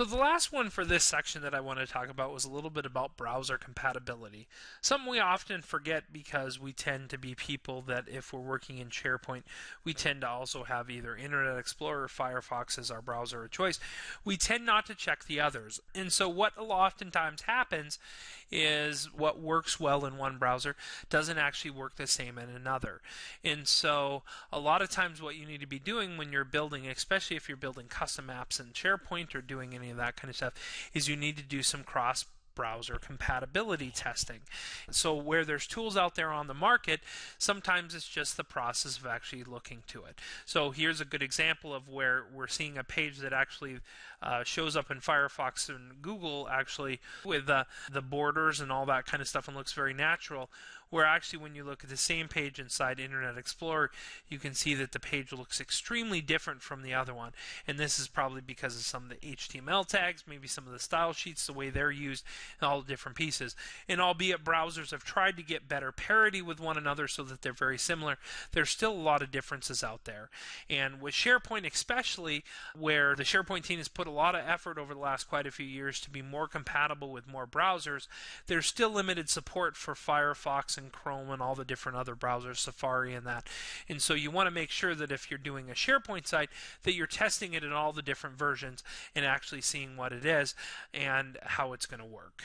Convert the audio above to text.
So the last one for this section that I want to talk about was a little bit about browser compatibility. Something we often forget because we tend to be people that if we're working in SharePoint, we tend to also have either Internet Explorer or Firefox as our browser of choice. We tend not to check the others. And so what oftentimes happens is what works well in one browser doesn't actually work the same in another. And so a lot of times what you need to be doing when you're building, especially if you're building custom apps in SharePoint or doing any of that kind of stuff, is you need to do some cross browser compatibility testing. So where there's tools out there on the market, sometimes it's just the process of actually looking to it. So here's a good example of where we're seeing a page that actually shows up in Firefox and Google actually with the borders and all that kind of stuff and looks very natural, where actually when you look at the same page inside Internet Explorer, you can see that the page looks extremely different from the other one. And this is probably because of some of the HTML tags, maybe some of the style sheets, the way they're used, and all the different pieces. And albeit browsers have tried to get better parity with one another so that they're very similar, there's still a lot of differences out there. And with SharePoint especially, where the SharePoint team has put a lot of effort over the last quite a few years to be more compatible with more browsers, there's still limited support for Firefox and Chrome and all the different other browsers, Safari and that. And so you want to make sure that if you're doing a SharePoint site, that you're testing it in all the different versions and actually seeing what it is and how it's going to work.